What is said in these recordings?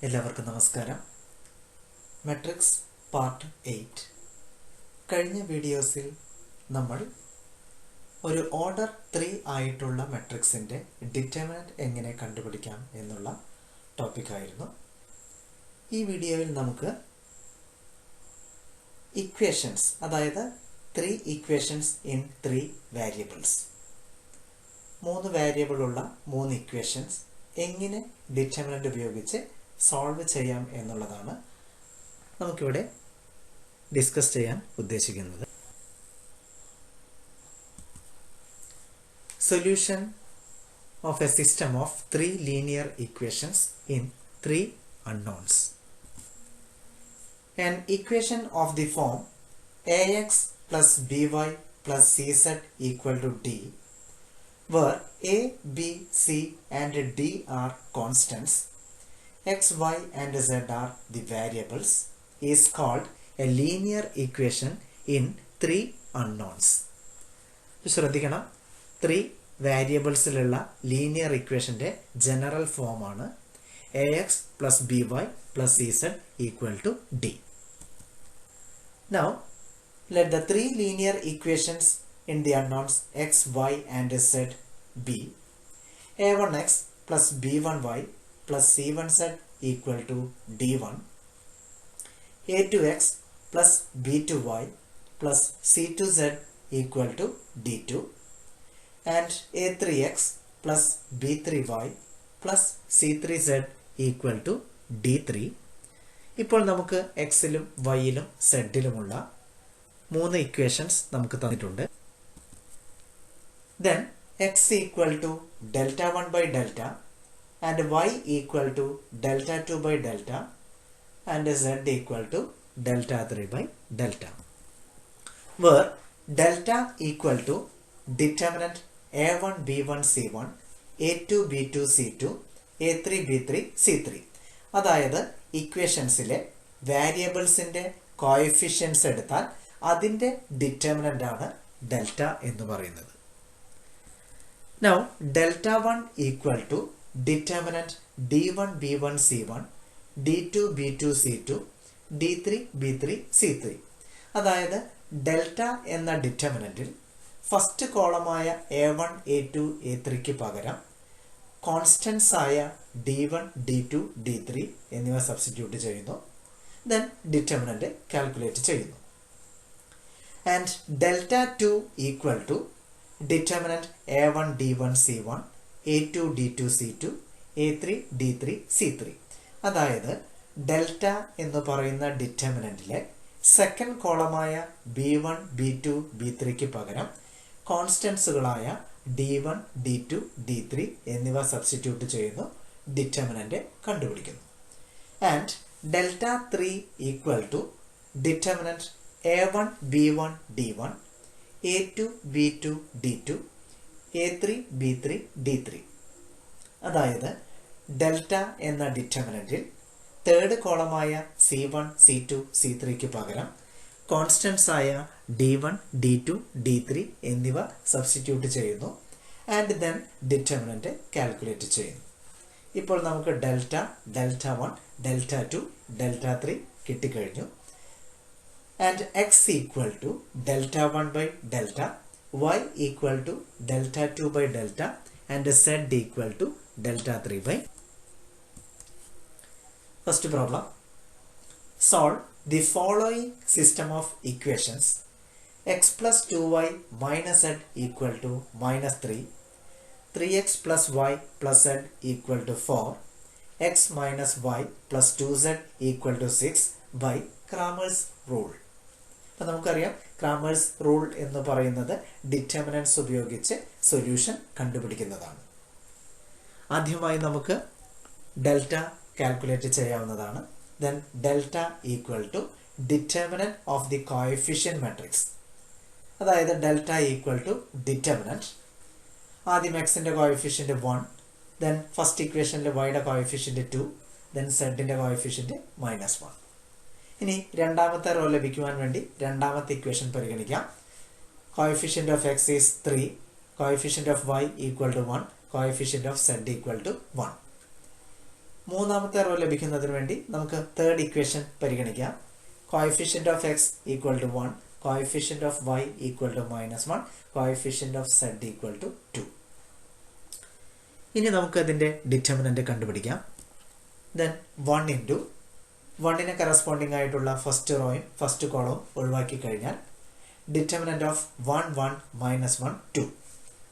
എല്ലാവർക്കും നമസ്കാരം. Matrix part 8. കഴിഞ്ഞ വീഡിയോസിൽ നമ്മൾ ഒരു ഓർഡർ 3 ആയിട്ടുള്ള മെട്രിക്സിൻ്റെ ഡിറ്റർമിനന്റ് എങ്ങനെ കണ്ടുപിടിക്കാം എന്നുള്ള ടോപ്പിക്കായിരുന്നു. ഈ വീഡിയോയിൽ നമുക്ക് ഇക്വേഷൻസ്, അതായത് 3 ഇക്വേഷൻസ് ഇൻ 3 വേരിയബിൾസ്, 3 വേരിയബിളുള്ള 3 ഇക്വേഷൻസ് എങ്ങനെ ഡിറ്റർമിനന്റ് ഉപയോഗിച്ച് സോൾവ് ചെയ്യാം എന്നുള്ളതാണ് നമുക്കിവിടെ ഡിസ്കസ് ചെയ്യാൻ ഉദ്ദേശിക്കുന്നത്. Solution of A system of 3 linear equations in 3 unknowns. An equation of the form ax plus by plus cz equal to d, where a, b, c and d are constants, x, y and z are the variables, is called a linear equation in 3 unknowns. ശ്രദ്ധിക്കണം, 3 വേരിയബിൾസിലുള്ള linear ഇക്വേഷൻ്റെ general ഫോമാണ് ax plus by plus cz equal to d. Now, let the 3 linear equations in the unknowns x, y and z be a1x plus b1y plus c1z equal to d1, a2x plus b2y plus c2z equal to d2, and a3x plus b3y plus c3z equal to d3. ഇപ്പോൾ നമുക്ക് എക്സിലും വൈയിലും സെഡിലുമുള്ള 3 equations നമുക്ക് തന്നിട്ടുണ്ട്. Then x equal to delta 1 by delta and y equal to delta 2 by delta and z equal to delta 3 by delta, where delta equal to determinant a1 b1 c1, a2 b2 c2, a3 b3 c3. അതായത് ഇക്വേഷൻസിലെ വേരിയബിൾസിൻ്റെ coefficients എടുത്താൽ അതിൻ്റെ determinant ആണ് delta എന്ന് പറയുന്നത്. Now delta 1 equal to determinant d1 b1 c1, d2 b2 c2, d3 b3 c3. അതായത് delta എന്ന ഡിറ്റർമിനൻറ്റിൽ first കോളമായ a1 a2 a3ക്ക് പകരം constants ആയ d1 d2 d3 എന്നിവ സബ്സ്റ്റിറ്റ്യൂട്ട് ചെയ്യുന്നു. ദെൻ ഡിറ്റർമിനന്റ് കാൽക്കുലേറ്റ് ചെയ്യുന്നു. And delta 2 equal to determinant a1 d1 c1, a2 d2 c2, a3 d3 c3. അതായത് delta എന്ന് പറയുന്ന ഡിറ്റർമിനന്റിലെ സെക്കൻഡ് കോളമായ b1 b2 b3ക്ക് പകരം കോൺസ്റ്റൻസുകളായ d1 d2 d3 എന്നിവ സബ്സ്റ്റിറ്റ്യൂട്ട് ചെയ്യുന്നു, ഡിറ്റർമിനന്റ് കണ്ടുപിടിക്കുന്നു. And delta 3 equal to determinant a1 b1 d1, a2 b2 d2, a3 b3 d3. അതായത് delta എന്ന ഡിറ്റർമിനന്റിൽ third കോളമായ c1 c2 c3ക്ക് പകരം കോൺസ്റ്റൻസ് ആയ d1 d2 d3 എന്നിവ സബ്സ്റ്റിറ്റ്യൂട്ട് ചെയ്യുന്നു. ആൻഡ് ദെൻ ഡിറ്റർമിനന്റ് കാൽക്കുലേറ്റ് ചെയ്യുന്നു. ഇപ്പോൾ നമുക്ക് delta 1 delta 2 delta 3 കിട്ടിക്കഴിഞ്ഞു. And x equal to delta 1 by delta, y equal to delta 2 by delta and z equal to delta 3 by. First problem. Solve the following system of equations: x plus 2y minus z equal to minus 3, 3x plus y plus z equal to 4, x minus y plus 2z equal to 6 by Cramer's rule. അപ്പം നമുക്കറിയാം, Cramer's rule എന്ന് പറയുന്നത് determinants ഉപയോഗിച്ച് solution കണ്ടുപിടിക്കുന്നതാണ്. ആദ്യമായി നമുക്ക് delta calculate ചെയ്യാവുന്നതാണ്. Then delta equal to determinant of the coefficient matrix. അതായത് ഡെൽറ്റ ഈക്വൽ ടു ഡിറ്റർമിനൻറ്റ്. ആദ്യം എക്സിൻ്റെ കോഎഫിഷ്യൻ്റ് 1, ദെൻ ഫസ്റ്റ് ഇക്വേഷനിൽ വൈയുടെ കോഎഫിഷ്യൻ്റ് 2, ദെൻ സെഡിൻ്റെ കോഎഫിഷ്യൻ്റ് -1. ഇനി രണ്ടാമത്തെ റോ ലഭിക്കുവാൻ വേണ്ടി രണ്ടാമത്തെ ഇക്വേഷൻ പരിഗണിക്കാം. Coefficient of x is 3, coefficient of y equal to 1, coefficient of z equal to 1. മൂന്നാമത്തെ റോ ലഭിക്കുന്നതിന് വേണ്ടി നമുക്ക് തേർഡ് ഇക്വേഷൻ പരിഗണിക്കാം. Coefficient of x equal to 1, coefficient of y equal to -1, coefficient of z equal to 2. ഇനി നമുക്ക് അതിൻ്റെ determinant കണ്ടുപിടിക്കാം. Then 1 into 1ന് കറസ്പോണ്ടിങ് ആയിട്ടുള്ള ഫസ്റ്റ് റോയും ഫസ്റ്റ് കോളവും ഒഴിവാക്കി കഴിഞ്ഞാൽ ഡിറ്റർമിനന്റ് ഓഫ് 1 1 -1 2,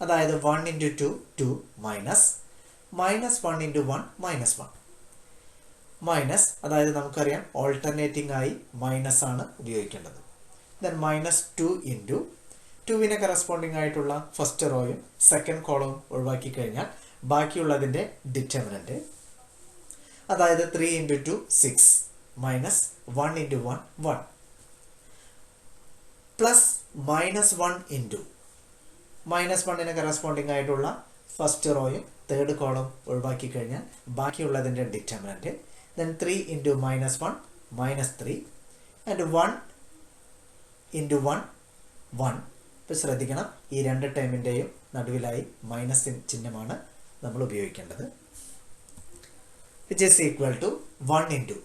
അതായത് 1 ഇൻറ്റു 2 2 മൈനസ് 1 ഇൻറ്റു 1 -1 മൈനസ്, അതായത് നമുക്കറിയാം ഓൾട്ടർനേറ്റിംഗ് ആയി മൈനസ് ആണ് ഉപയോഗിക്കേണ്ടത്. ദെൻ -2 ഇൻറ്റു 2വിനെ കറസ്പോണ്ടിങ് ആയിട്ടുള്ള ഫസ്റ്റ് റോയും സെക്കൻഡ് കോളവും ഒഴിവാക്കി കഴിഞ്ഞാൽ ബാക്കിയുള്ളതിൻ്റെ ഡിറ്റർമിനന്റ്, അതായത് 3 into 2 6 minus 1 into 1 1 plus -1 into -1ന് കറസ്പോണ്ടിങ് ആയിട്ടുള്ള ഫസ്റ്റ് റോയും തേർഡ് കോളം ഒഴിവാക്കി കഴിഞ്ഞാൽ ബാക്കിയുള്ളതിൻ്റെ determinant. Then 3 into -1 -3 and 1 into 1 1. ഇപ്പോൾ ശ്രദ്ധിക്കണം, ഈ രണ്ട് ടേമിൻ്റെയും നടുവിലായി മൈനസ് ചിഹ്നമാണ് നമ്മൾ ഉപയോഗിക്കേണ്ടത്. Which is equal to 1 into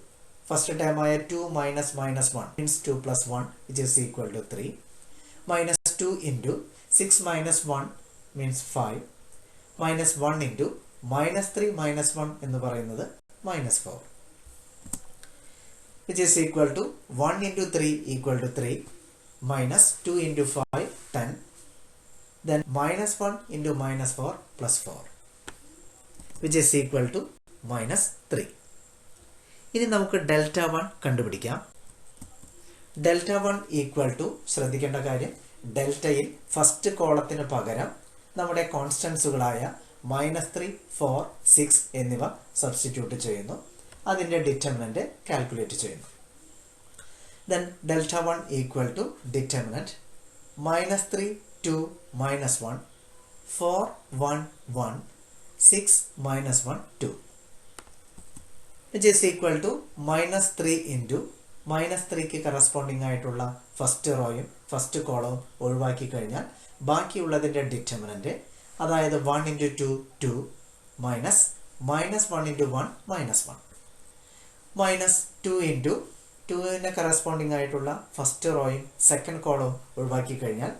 first ടേമായ 2 minus -1 means 2 plus 1 which is equal to 3, minus 2 into 6 minus 1 means 5, minus 1 into -3 -1 എന്ന് പറയുന്നത് -4, which is equal to 1 into 3 equal to 3, minus 2 into 5 10, then -1 into -4 plus 4, which is equal to -3. ഇനി നമുക്ക് Δ1 കണ്ടുപിടിക്കാം. Δ1 equal to, ശ്രദ്ധിക്കേണ്ട കാര്യം, ഡെൽറ്റയിൽ first കോളത്തിന് പകരം നമ്മുടെ കോൺസ്റ്റൻസുകളായ -3 4 6 എന്നിവ സബ്സ്റ്റിറ്റ്യൂട്ട് ചെയ്യുന്നു. അതിൻ്റെ ഡിറ്റർമിനന്റ് കാൽക്കുലേറ്റ് ചെയ്യുന്നു. Then Δ1 equal to determinant -3 2 -1 4 1 1 6 -1 2, which is equal to -3 into -3ക്ക് കറസ്പോണ്ടിങ് ആയിട്ടുള്ള ഫസ്റ്റ് റോയും ഫസ്റ്റ് കോളവും ഒഴിവാക്കി കഴിഞ്ഞാൽ ബാക്കിയുള്ളതിൻ്റെ ഡിറ്റർമിനന്റ്, അതായത് 1 into 2 2 minus -1 into 1 -1, minus 2 into 2ന് കറസ്പോണ്ടിങ് ആയിട്ടുള്ള ഫസ്റ്റ് റോയും സെക്കൻഡ് കോളവും ഒഴിവാക്കി കഴിഞ്ഞാൽ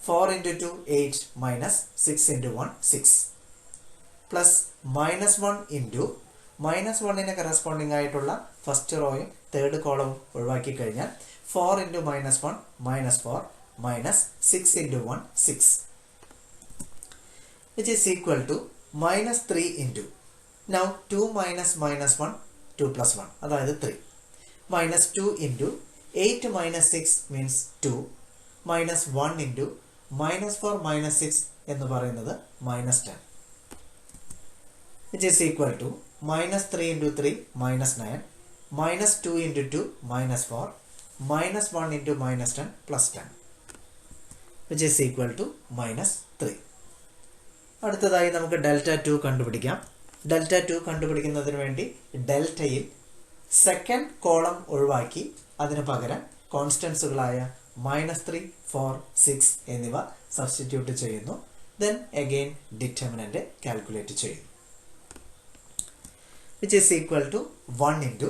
4 into 2 8 minus 6 into 1 6, plus -1 into -1ന് കറസ്പോണ്ടിങ് ആയിട്ടുള്ള ഫസ്റ്റ് റോയും തേർഡ് കോളവും ഒഴിവാക്കി കഴിഞ്ഞാൽ 4 into -1 -4 minus 6 into 1 6, which is equal to -3 into, now 2 minus -1 2 plus 1, അതായത് 3, minus 2 into 8 minus 6 means 2, minus 1 into -4 minus 6 എന്ന് പറയുന്നത് -10, which is equal to -3 into 3 -9, minus 2 into 2 -4, minus 1 into -10 plus 10, which is equal to -3. അടുത്തതായി നമുക്ക് Δ2 കണ്ടുപിടിക്കാം. Δ2 കണ്ടുപിടിക്കുന്നതിന് വേണ്ടി ഡെൽറ്റയിൽ second column ഒഴിവാക്കി അതിന് പകരം കോൺസ്റ്റൻസുകളായ -3 4 6 എന്നിവ സബ്സ്റ്റിറ്റ്യൂട്ട് ചെയ്യുന്നു. ദെൻ അഗെയിൻ ഡിറ്റർമിനന്റ് കാൽക്കുലേറ്റ് ചെയ്യുന്നു. which is equal to 1 into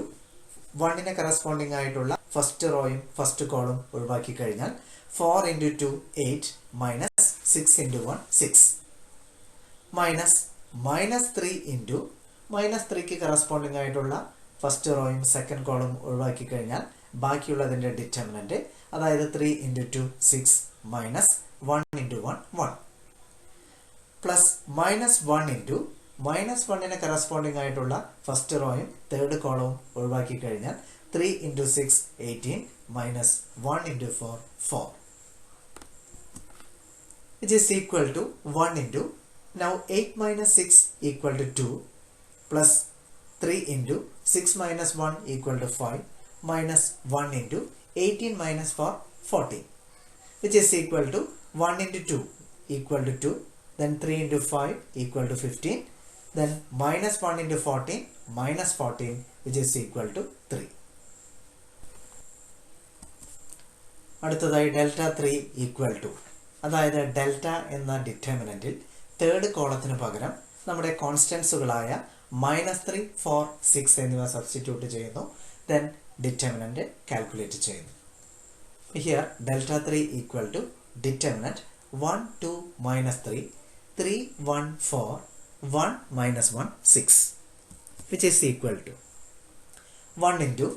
1ന് കറസ്പോണ്ടിങ് ആയിട്ടുള്ള ഫസ്റ്റ് റോയും ഫസ്റ്റ് കോളും ഒഴിവാക്കി കഴിഞ്ഞാൽ 4 into 2 8 minus 6 into 1 6, minus -3 into -3ക്ക് കറസ്പോണ്ടിങ് ആയിട്ടുള്ള ഫസ്റ്റ് റോയും സെക്കൻഡ് കോളും ഒഴിവാക്കി കഴിഞ്ഞാൽ ബാക്കിയുള്ളതിൻ്റെ ഡിറ്റർമിനന്റ്, അതായത് 3 into 2 6 minus 1 into 1 1, plus -1 into -1ന് കറസ്പോണ്ടിങ് ആയിട്ടുള്ള ഫസ്റ്റ് റോയും തേർഡ് കോളവും ഒഴിവാക്കി കഴിഞ്ഞാൽ 3 into 6 18 minus 1 into 4 4, which is equal to 1 into, now 8 minus 6 equal to 2, plus 3 into 6 minus 1 equal to 5, minus 1 into 18 minus 4 14, which is equal to 1 into 2 equal to 2, then 3 into 5 equal to 15, then minus 1 into 14 minus 14, which is equal to 3. അടുത്തതായി Δ3 equal to, അതായത് delta എന്ന ഡിറ്റർമിനന്റിൽ third കോളത്തിന് പകരം നമ്മുടെ കോൺസ്റ്റൻസുകളായ -3, 4, 6 എന്നിവ substitute ചെയ്യുന്നു. Then determinant calculate ചെയ്യുന്നു. Here delta 3 equal to determinant 1, 2, -3, 3, 1, 4, 1, -1, 6, which is equal to 1 into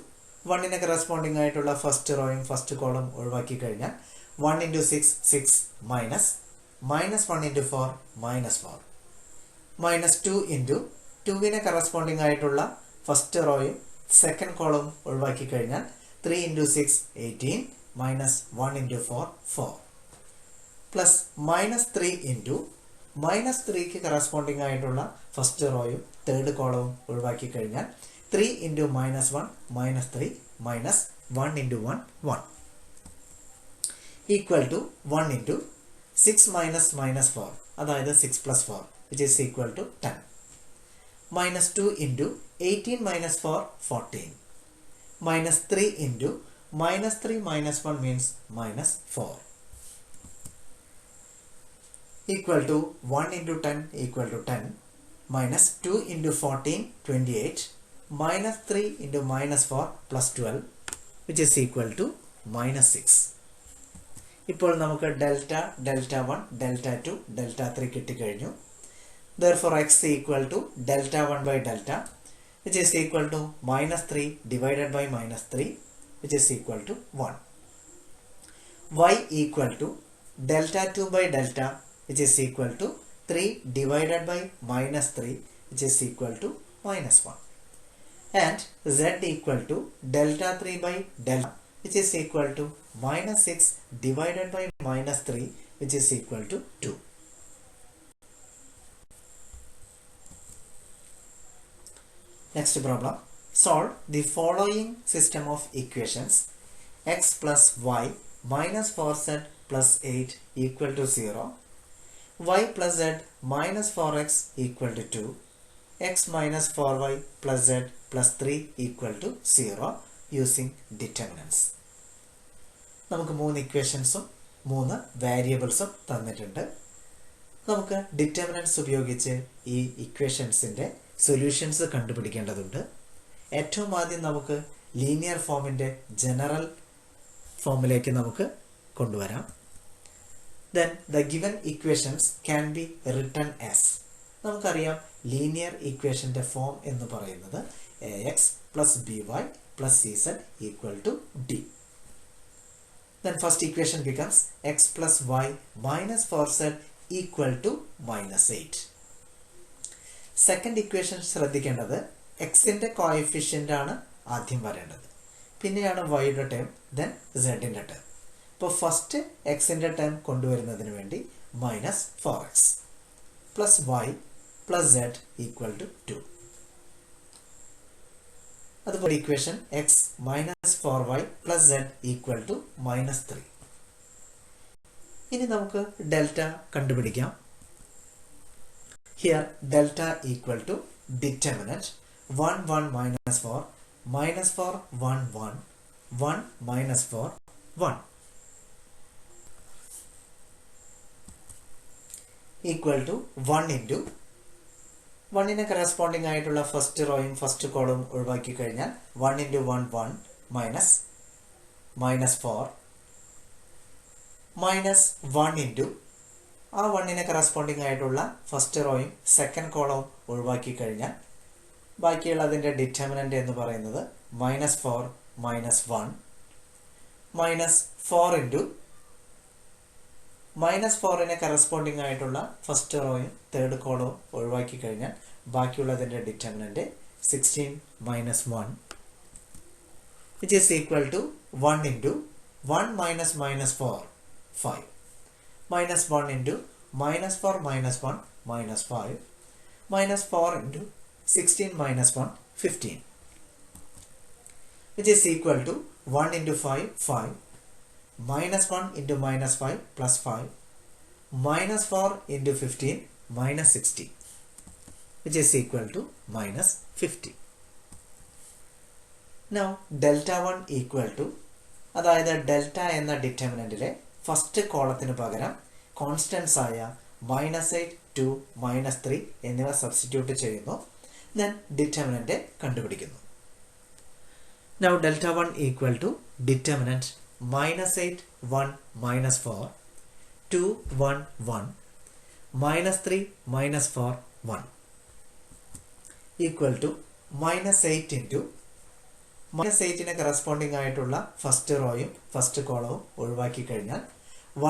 1ന് കറസ്പോണ്ടിങ് ആയിട്ടുള്ള ഫസ്റ്റ് റോയും ഫസ്റ്റ് കോളം ഒഴിവാക്കി കഴിഞ്ഞാൽ 1 into 6, 6 minus -1 into 4, -4, -2 into 2ന് corresponding ആയിട്ടുള്ള ഫസ്റ്റ് റോയും സെക്കൻഡ് കോളം ഒഴിവാക്കി കഴിഞ്ഞാൽ 3 into 6, 18, -1 into 4, 4, plus -3 into -3ക്ക് corresponding ആയിട്ടുള്ള ഫസ്റ്റ് റോയും തേർഡ് കോളവും ഒഴിവാക്കി കഴിഞ്ഞാൽ 3 into -1, -3, -1 into 1, 1, equal to 1 into 6 minus -4, അതായത് 6 plus 4, which is equal to 10, -2 into 18 minus 4, 14, -3 into -3 minus 1 means -4, equal to 1 into 10 equal to 10, -2 into 14, 28, -3 into -4 plus 12, which is equal to -6. ഇപ്പോൾ നമുക്ക് delta, delta 1, delta 2, delta 3 കിട്ടിക്കഴിഞ്ഞു. Therefore x equal to delta 1 by delta, which is equal to -3 divided by -3, which is equal to 1. Y equal to delta 2 by delta, which is equal to 3 divided by -3, which is equal to -1. And z equal to delta 3 by delta, which is equal to -6 divided by -3, which is equal to 2. Next problem. Solve the following system of equations: x plus y minus 4z plus 8 equal to 0, y plus z minus 4x equal to 2, x minus 4y plus z plus 3 equal to 0 using determinants. നമുക്ക് 3 ഇക്വേഷൻസും 3 വേരിയബിൾസും തന്നിട്ടുണ്ട്. നമുക്ക് ഡിറ്റർമിനൻറ്റ്സ് ഉപയോഗിച്ച് ഈ ഇക്വേഷൻസിൻ്റെ solutions കണ്ടുപിടിക്കേണ്ടതുണ്ട്. ഏറ്റവും ആദ്യം നമുക്ക് linear ഫോമിൻ്റെ general ഫോമിലേക്ക് നമുക്ക് കൊണ്ടുവരാം. Then the given equations can be written as. നമുക്കറിയാം ലീനിയർ ഇക്വേഷൻ്റെ ഫോം എന്ന് പറയുന്നത് ax plus by plus cz equal to d. Then first equation becomes x plus y minus 4z equal to -8. Second equation ശ്രദ്ധിക്കേണ്ടത് എക്സിൻ്റെ coefficient ആണ് ആദ്യം വരേണ്ടത്, പിന്നെയാണ് വൈയുടെ ടേം, ദെൻ സെഡിൻ്റെ ടേം. ഇപ്പോൾ ഫസ്റ്റ് എക്സിൻ്റെ ടേം കൊണ്ടുവരുന്നതിന് വേണ്ടി -4x plus y plus z equal to 2. അതുപോലെ equation x minus 4y plus z equal to -3. ഇനി നമുക്ക് ഡെൽറ്റ കണ്ടുപിടിക്കാം. Here delta equal to determinant 1, 1 minus 4, -4, 1, 1, 1 minus 4, 1 equal to 1 into 1ന് കറസ്പോണ്ടിങ് ആയിട്ടുള്ള ഫസ്റ്റ് റോയും ഫസ്റ്റ് കോളും ഒഴിവാക്കി കഴിഞ്ഞാൽ 1 into 1, 1 മൈനസ് -4 മൈനസ് 1 into ആ 1ന് കറസ്പോണ്ടിങ് ആയിട്ടുള്ള ഫസ്റ്റ് റോയും സെക്കൻഡ് കോളവും ഒഴിവാക്കി കഴിഞ്ഞാൽ ബാക്കിയുള്ളതിൻ്റെ ഡിറ്റർമിനൻ്റ് എന്ന് പറയുന്നത് -4 -1 -4 into -4ന് കറസ്പോണ്ടിങ് ആയിട്ടുള്ള ഫസ്റ്റ് റോയും തേർഡ് കോളവും ഒഴിവാക്കി കഴിഞ്ഞാൽ ബാക്കിയുള്ളതിൻ്റെ determinant 16 -1, which is equal to 1 into 1 minus -4, 5, minus 1 into -4 -1, -5, minus 4 into 16 -1, 15, which is equal to 1 into 5, 5, -1 into -5 plus 5, -4 into 15 minus 60, which is equal to -50. Now delta 1 equal to, അതായത് delta എന്ന ഡിറ്റർമിനൻറ്റിലെ first കോളത്തിന് പകരം constants ആയ -8, 2, -3 എന്നിവ substitute ചെയ്യുന്നു. Then determinant കണ്ടുപിടിക്കുന്നു. Now delta 1 equal to determinant minus 8, 1, minus 4, 2, 1, 1, minus 3, minus 4, 1 equal to minus 8 into minus 8 corresponding ആയിട്ടുള്ള first റോയും first കോളവും ഒഴിവാക്കി കഴിഞ്ഞാൽ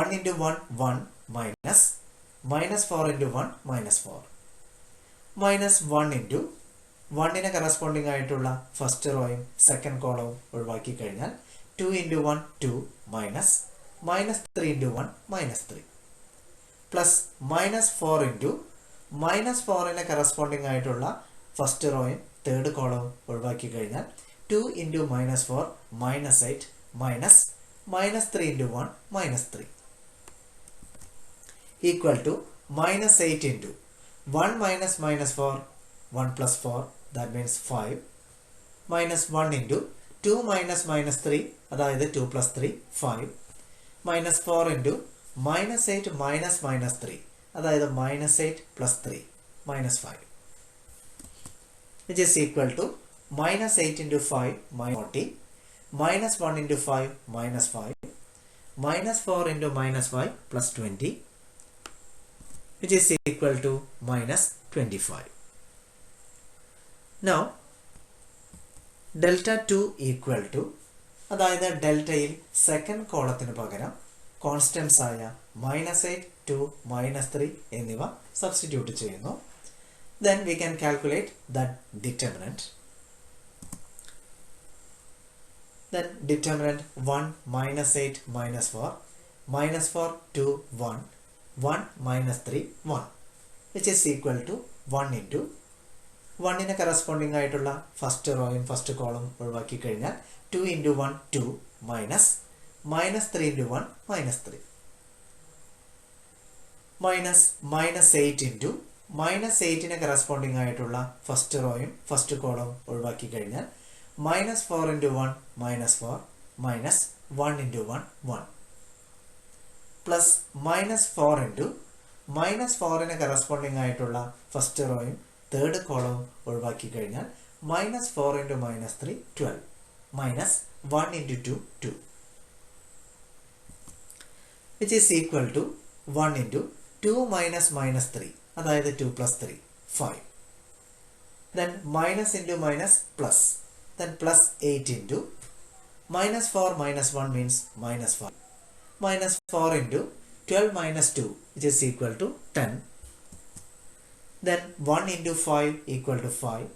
1 into 1 1 minus minus 4 into 1 minus 4 minus 1 into 1 corresponding ആയിട്ടുള്ള ഫസ്റ്റ് റോയും സെക്കൻഡ് കോളവും ഒഴിവാക്കി കഴിഞ്ഞാൽ 2 into 1 2 minus minus 3 into 1 minus 3 plus minus 4 into minus 4 corresponding ആയിട്ടുള്ള ഫസ്റ്റ് റോയും തേർഡ് കോളവും ഒഴിവാക്കി കഴിഞ്ഞാൽ 2 into minus 4 minus 8 minus minus 3 into 1 minus 3 equal to minus 8 into 1 minus minus 4 1 plus 4 that means 5 minus 1 into 2 minus minus 3 അതായത് 2 plus 3 5 minus 4 into minus 8 minus minus 3 അതായത് minus 8 plus 3 minus 5 which is equal to minus 8 into 5 minus 40 minus 1 into 5 minus 5 minus 4 into minus 5 plus 20 which is equal to minus 25. Now delta 2 equal to അതായത് ഡെൽറ്റയിൽ second കോളത്തിന് പകരം constants ആയ minus 8, 2, minus 3 എന്നിവ substitute ചെയ്യുന്നു. Then we can calculate that determinant. Then determinant 1 minus 8 minus 4 minus 4 2 1 1 minus 3 1 which is equal to 1 into 1 corresponding ആയിട്ടുള്ള first റോയും first column ഒഴിവാക്കി കഴിഞ്ഞാൽ 2 into 1 2 minus minus 3 into 1 minus 3 minus minus 8 into minus 8 corresponding ആയിട്ടുള്ള first റോയും first കോളവും ഒഴിവാക്കി കഴിഞ്ഞാൽ minus 4 into 1 minus 4 minus 1 into 1 1 plus minus 4 into minus 4 corresponding ആയിട്ടുള്ള ഫസ്റ്റ് റോയും തേർഡ് കോളവും ഒഴിവാക്കി കഴിഞ്ഞാൽ minus 4 into minus 3 12 minus 1 into 2 2 which is equal to 1 into 2 minus minus 3 അതായത് 2 plus 3 5 then minus into minus plus then plus 8 into minus 4 minus 1 means minus 5 minus 4 into 12 minus 2 which is equal to 10 then 1 into 5 equal to 5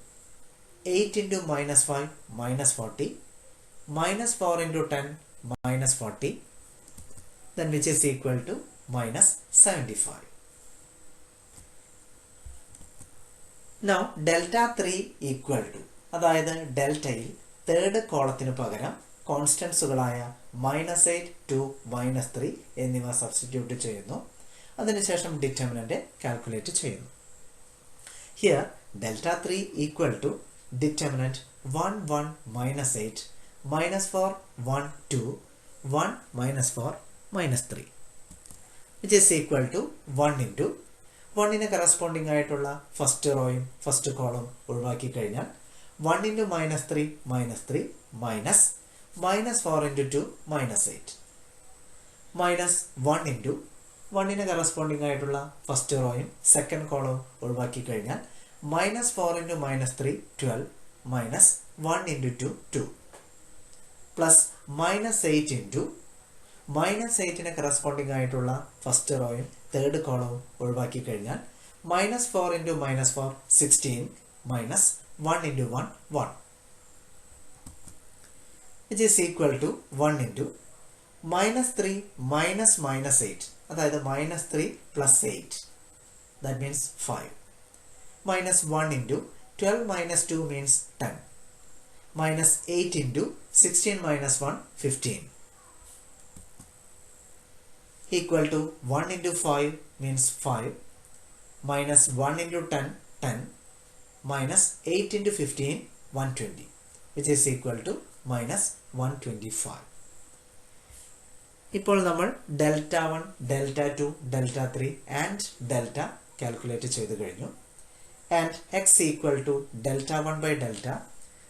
8 into minus 5 minus 40 minus 4 into 10 minus 40 then which is equal to minus 75. Now delta 3 equal to അതായത് ഡെൽറ്റയിൽ third കോളത്തിന് പകരം കോൺസ്റ്റൻസുകളായ minus 8 2 minus 3 എന്നിവ substitute ചെയ്യുന്നു. അതിനുശേഷം determinant calculate ചെയ്യുന്നു. Here delta 3 equal to determinant 1 1 minus 8 minus 4 1 2 1 minus 4 minus 3 which is equal to 1 into 1 corresponding ആയിട്ടുള്ള first റോയും first column ഒഴിവാക്കി കഴിഞ്ഞാൽ 1 into minus 3 minus minus 4 into 2 minus 8 minus 1 into 1 corresponding ആയിട്ടുള്ള first റോയും second കോളവും ഒഴിവാക്കി കഴിഞ്ഞാൽ minus 4 into minus 3 12 minus 1 into 2 2 plus minus 8 into minus 8 corresponding ആയിട്ടുള്ള ഫസ്റ്റ് റോയും തേർഡ് കോളവും ഒഴിവാക്കി കഴിഞ്ഞാൽ minus 4 into minus 4 16 minus 1 into 1 1 which is equal to 1 into minus 3 minus minus 8 അതായത് minus 3 plus 8 that means 5 minus 1 into 12 minus 2 means 10 minus 8 into 16 minus 1 15 equal to 1 into 5 means 5 minus 1 into 10 10 minus 8 into 15 120 which is equal to minus 125. ഇപ്പോൾ നമ്മൾ delta 1 delta 2 delta 3 and delta calculate ചെയ്ത് കഴിഞ്ഞു. and x equal to delta 1 by delta,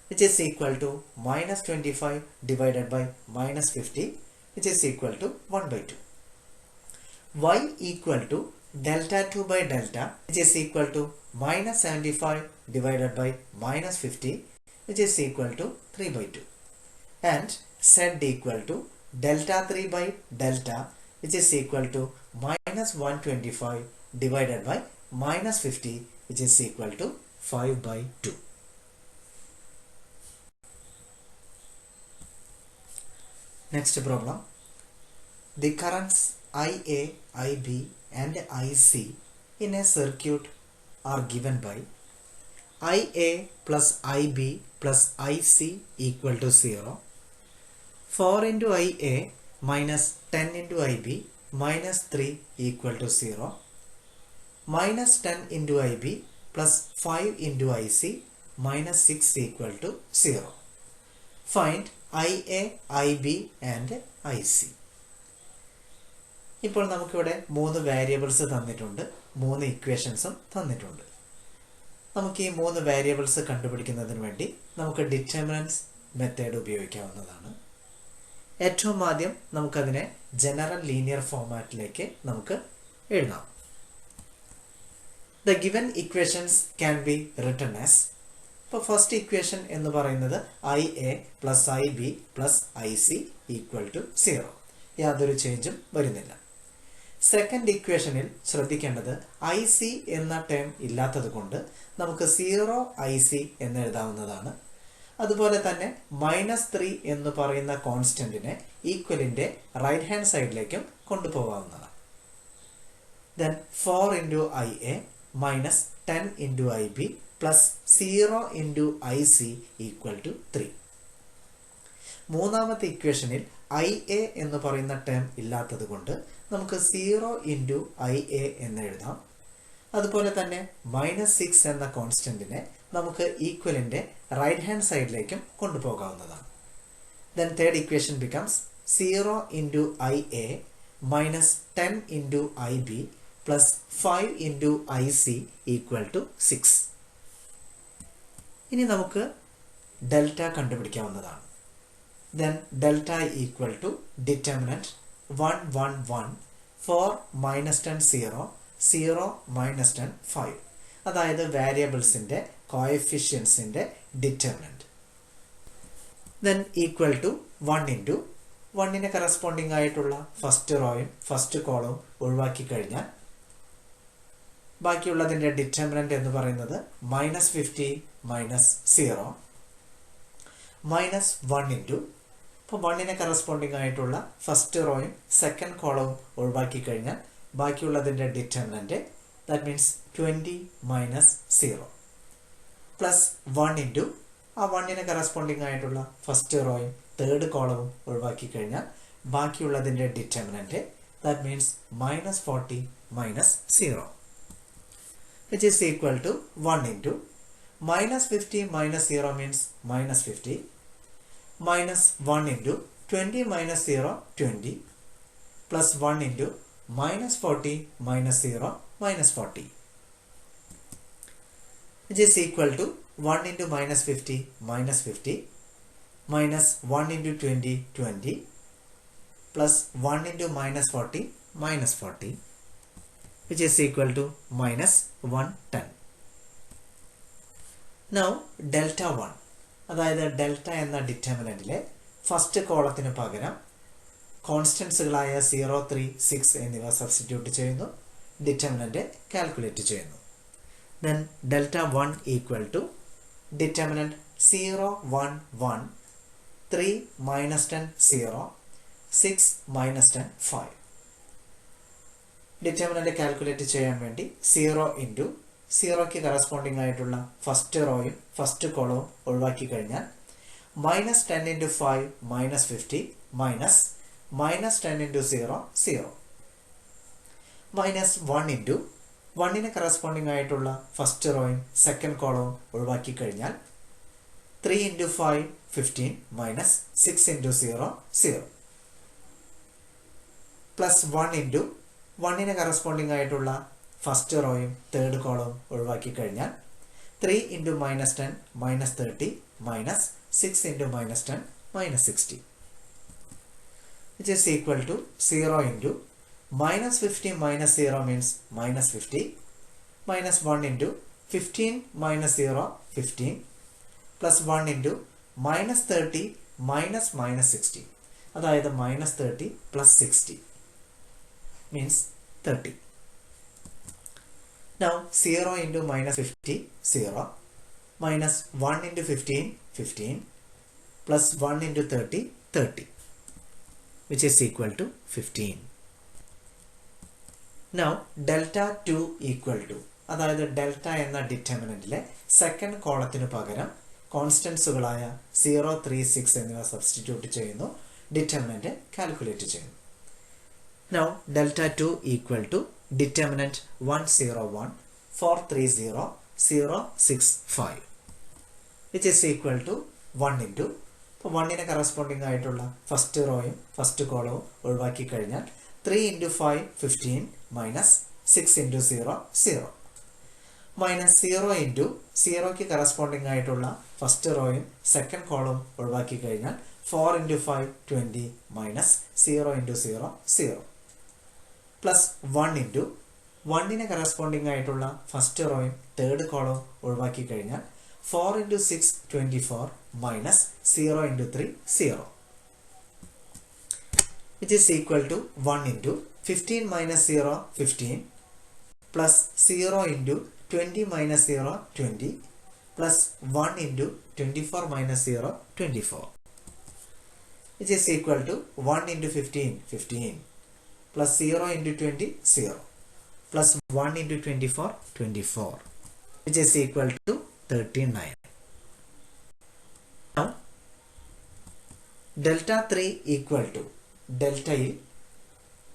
which is equal to minus 25 divided by minus 50, which is equal to 1 by 2. Y equal to delta 2 by delta, which is equal to minus 75 divided by minus 50, which is equal to 3 by 2. And z equal to delta 3 by delta, which is equal to minus 125 divided by minus 50, which is equal to 5 by 2. Next problem. The currents IA, IB and IC in a circuit are given by IA plus IB plus IC equal to 0, 4 into IA minus 10 into IB minus 3 equal to 0, minus 10 into IB plus 5 into IC minus 6 equal to 0. Find IA, IB and IC. ഇപ്പോൾ നമുക്കിവിടെ 3 variables തന്നിട്ടുണ്ട്, 3 ഇക്വേഷൻസും തന്നിട്ടുണ്ട്. നമുക്ക് ഈ 3 variables കണ്ടുപിടിക്കുന്നതിന് വേണ്ടി നമുക്ക് determinants method ഉപയോഗിക്കാവുന്നതാണ്. ഏറ്റവും ആദ്യം നമുക്കതിനെ ജനറൽ ലീനിയർ ഫോർമാറ്റിലേക്ക് നമുക്ക് എഴുതാം. The given equations can be written as, ഇപ്പോൾ ഫസ്റ്റ് ഇക്വേഷൻ എന്ന് പറയുന്നത് IA plus IB plus IC equal to 0. യാതൊരു ചേഞ്ചും വരുന്നില്ല. സെക്കൻഡ് ഇക്വേഷനിൽ ശ്രദ്ധിക്കേണ്ടത് IC എന്ന ടേം ഇല്ലാത്തത് കൊണ്ട് നമുക്ക് 0 IC എന്ന് എഴുതാവുന്നതാണ്. അതുപോലെ തന്നെ -3 എന്ന് പറയുന്ന കോൺസ്റ്റന്റിനെ ഈക്വലിന്റെ റൈറ്റ് ഹാൻഡ് സൈഡിലേക്കും കൊണ്ടുപോകാവുന്നതാണ്. Then 4 into IA minus 10 into IB plus 0 into IC equal to 3. മൂന്നാമത്തെ ഇക്വേഷനിൽ IA എന്ന് പറയുന്ന ടേം ഇല്ലാത്തത് കൊണ്ട് നമുക്ക് 0 into IA എന്ന് എഴുതാം. അതുപോലെ തന്നെ -6 എന്ന കോൺസ്റ്റന്റിനെ നമുക്ക് ഈക്വലിന്റെ റൈറ്റ് ഹാൻഡ് സൈഡിലേക്കും കൊണ്ടുപോകാവുന്നതാണ്. Then third equation becomes 0 into IA minus 10 into IB plus 5 into IC equal to 6. ഇനി നമുക്ക് delta കണ്ടുപിടിക്കാവുന്നതാണ്. Then delta equal to determinant 1 1 1 4 minus 10 0 0 minus 10 5. അതായത് വേരിയബിൾസിന്റെ കോഎഫിഷ്യൻസിന്റെ determinant. Then equal to 1 into 1ന് കറസ്പോണ്ടിങ് ആയിട്ടുള്ള ഫസ്റ്റ് റോയും first കോളവും ഒഴിവാക്കി കഴിഞ്ഞാൽ ബാക്കിയുള്ളതിന്റെ ഡിറ്റർമിനന്റ് എന്ന് പറയുന്നത് -50 minus 0 minus 1 into, ഇപ്പോൾ 1ന് കറസ്പോണ്ടിങ് ആയിട്ടുള്ള ഫസ്റ്റ് റോയും സെക്കൻഡ് കോളവും ഒഴിവാക്കി കഴിഞ്ഞാൽ ബാക്കിയുള്ളതിന്റെ determinant, that means 20 minus 0 plus 1 into ആ 1ന് കറസ്പോണ്ടിങ് ആയിട്ടുള്ള ഫസ്റ്റ് റോയും തേർഡ് കോളവും ഒഴിവാക്കി കഴിഞ്ഞാൽ ബാക്കിയുള്ളതിന്റെ determinant, that means -40 minus 0, which is equal to 1 into -50 minus 0 means -50 minus 1 into 20 minus 0 20 plus 1 into -40 minus 0 -40, which is equal to 1 into -50 minus 50 minus 1 into 20 20 plus 1 into -40 minus 40, which is equal to -110. Now delta 1, അതായത് delta എന്ന ഡിറ്റർമിനന്റിലെ first കോളത്തിന് പകരം കോൺസ്റ്റൻസുകളായ 0 3 6 എന്നിവ substitute ചെയ്യുന്നു, determinant calculate ചെയ്യുന്നു. Then delta 1 equal to determinant 0 1 1 3 minus 10 0 6 minus 10 5. Determinant calculate ചെയ്യാൻ വേണ്ടി 0 into 0ക്ക് corresponding ആയിട്ടുള്ള ഫസ്റ്റ് റോയും ഫസ്റ്റ് കോളവും ഒഴിവാക്കി കഴിഞ്ഞാൽ -10 into 5 -50 minus -10 into 0 0 minus 1 into 1ന് കറസ്പോണ്ടിങ് ആയിട്ടുള്ള ഫസ്റ്റ് റോയും സെക്കൻഡ് കോളവും ഒഴിവാക്കി കഴിഞ്ഞാൽ 3 into 5 15 minus 6 into 0 0 plus 1 into 1ന് കറസ്പോണ്ടിങ് ആയിട്ടുള്ള ഫസ്റ്റ് റോയും തേർഡ് കോളവും ഒഴിവാക്കി കഴിഞ്ഞാൽ 3 into minus 10 minus 30 minus 6 into minus 10 minus 60, which is equal to 0 into minus 50 minus 0 means minus 50, minus 1 into 15 minus 0 15, plus 1 into minus 30 minus minus 60, അതായത് minus 30 plus 60 means 30. Now 0 into minus 50 0, minus 1 into 15 15, plus 1 into 30 30, which is equal to 15. Now delta 2 equal to, അതായത് delta എന്ന ഡിറ്റർമിനന്റിലെ second കോളത്തിന് പകരം കോൺസ്റ്റൻസുകളായ 0 3 6 എന്നിവ substitute ചെയ്യുന്നു, determinant calculate ചെയ്യുന്നു. Now delta 2 equal to determinant 101 430 065, which is equal to 1 into, ഇപ്പോൾ 1ന് corresponding ആയിട്ടുള്ള ഫസ്റ്റ് റോയും ഫസ്റ്റ് കോളവും ഒഴിവാക്കി കഴിഞ്ഞാൽ 3 into 5 15 minus 6 into 0 0, minus 0 into 0ക്ക് corresponding ആയിട്ടുള്ള ഫസ്റ്റ് റോയും സെക്കൻഡ് കോളവും ഒഴിവാക്കി കഴിഞ്ഞാൽ 4 into 5 20 minus 0 into 0 0, plus 1 into 1ന് കറസ്പോണ്ടിങ് ആയിട്ടുള്ള ഫസ്റ്റ് റോയും തേർഡ് കോളവും ഒഴിവാക്കി കഴിഞ്ഞാൽ 4 into 6 24 minus 0 into 3 0, which is equal to 1 into 15 minus 0 15, plus 0 into 20 minus 0 20, plus 1 into 24 minus 0 24, which is equal to 1 into 15 15, plus 0 into 20 0, plus 1 into 24 24, which is equal to 39. Now delta 3 equal to, ഡെൽറ്റയിൽ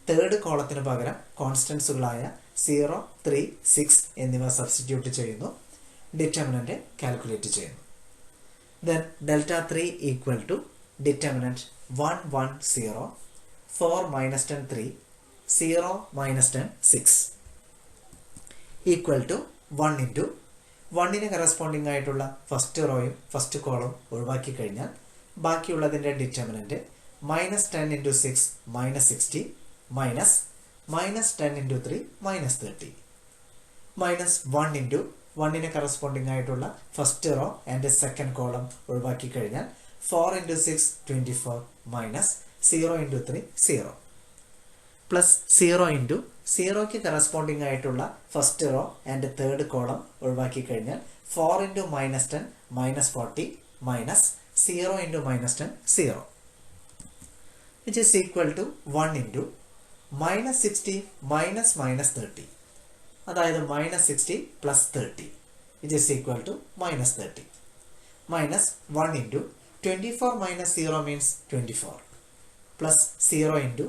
third കോളത്തിന് പകരം കോൺസ്റ്റൻസുകളായ 0 3 6 എന്നിവ substitute ചെയ്യുന്നു, determinant calculate ചെയ്യുന്നു. Then delta 3 equal to determinant 1 1 0 4 minus 10 3 0 minus 10 6, equal to 1 into 1ന് corresponding ആയിട്ടുള്ള first റോയും ഫസ്റ്റ് കോളവും ഒഴിവാക്കി കഴിഞ്ഞാൽ ബാക്കിയുള്ളതിൻ്റെ determinant minus 10 into 6 minus 60 minus minus 10 into 3 minus 30, minus 1 into 1ന് കറസ്പോണ്ടിങ് ആയിട്ടുള്ള first row and second column ഒഴിവാക്കി കഴിഞ്ഞാൽ 4 into 6 24 minus 0 into 3 0, plus 0 into 0ക്ക് corresponding ആയിട്ടുള്ള first row and third column ഒഴിവാക്കി കഴിഞ്ഞാൽ 4 into minus 10 minus 40 minus 0 into minus 10 0, which is equal to 1 into minus 60 minus minus 30, അതായത് minus 60 plus 30, which is equal to minus 30, minus 1 into 24 minus 0 means 24, plus 0 into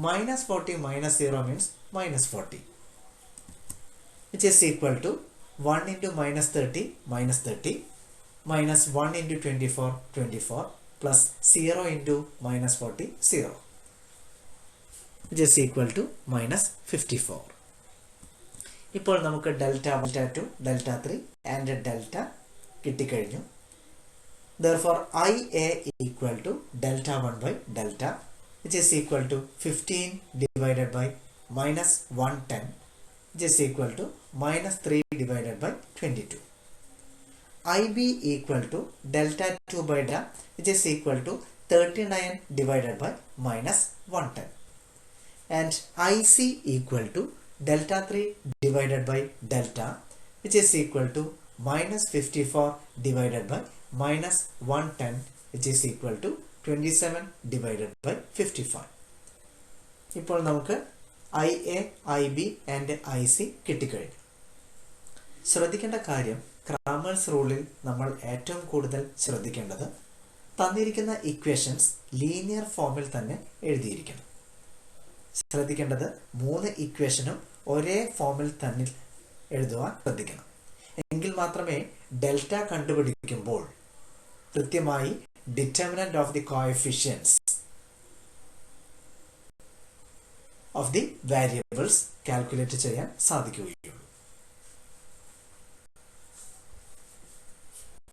minus 40 minus 0 means minus 40, which is equal to 1 into minus 30 minus 30 minus 1 into 24 24 plus 0 into minus 40 0, which is equal to minus 54. ഇപ്പോൾ നമുക്ക് delta 2 delta 3 and delta കിട്ടിക്കഴിഞ്ഞു. Therefore IA equal to delta 1 by delta, which is equal to 15 divided by minus 110, which is equal to minus 3 divided by 22. IB equal to delta 2 by delta, which is equal to 39 divided by minus 110, and IC equal to delta 3 divided by delta, which is equal to minus 54 divided by minus 110, which is equal to 27 divided by 55. ഇപ്പോൾ നമുക്ക് IA, IB and IC കിട്ടിക്കഴിഞ്ഞു. ശ്രദ്ധിക്കേണ്ട കാര്യം, Cramer's റൂളിൽ നമ്മൾ ഏറ്റവും കൂടുതൽ ശ്രദ്ധിക്കേണ്ടത് തന്നിരിക്കുന്ന equations linear ഫോമിൽ തന്നെ എഴുതിയിരിക്കണം. ശ്രദ്ധിക്കേണ്ടത് 3 ഇക്വേഷനും ഒരേ ഫോമിൽ തന്നെ എഴുതുവാൻ ശ്രദ്ധിക്കണം. എങ്കിൽ മാത്രമേ ഡെൽറ്റ കണ്ടുപിടിക്കുമ്പോൾ കൃത്യമായി determinant of the coefficients of the variables calculate ചെയ്യാൻ സാധിക്കുകയുള്ളൂ.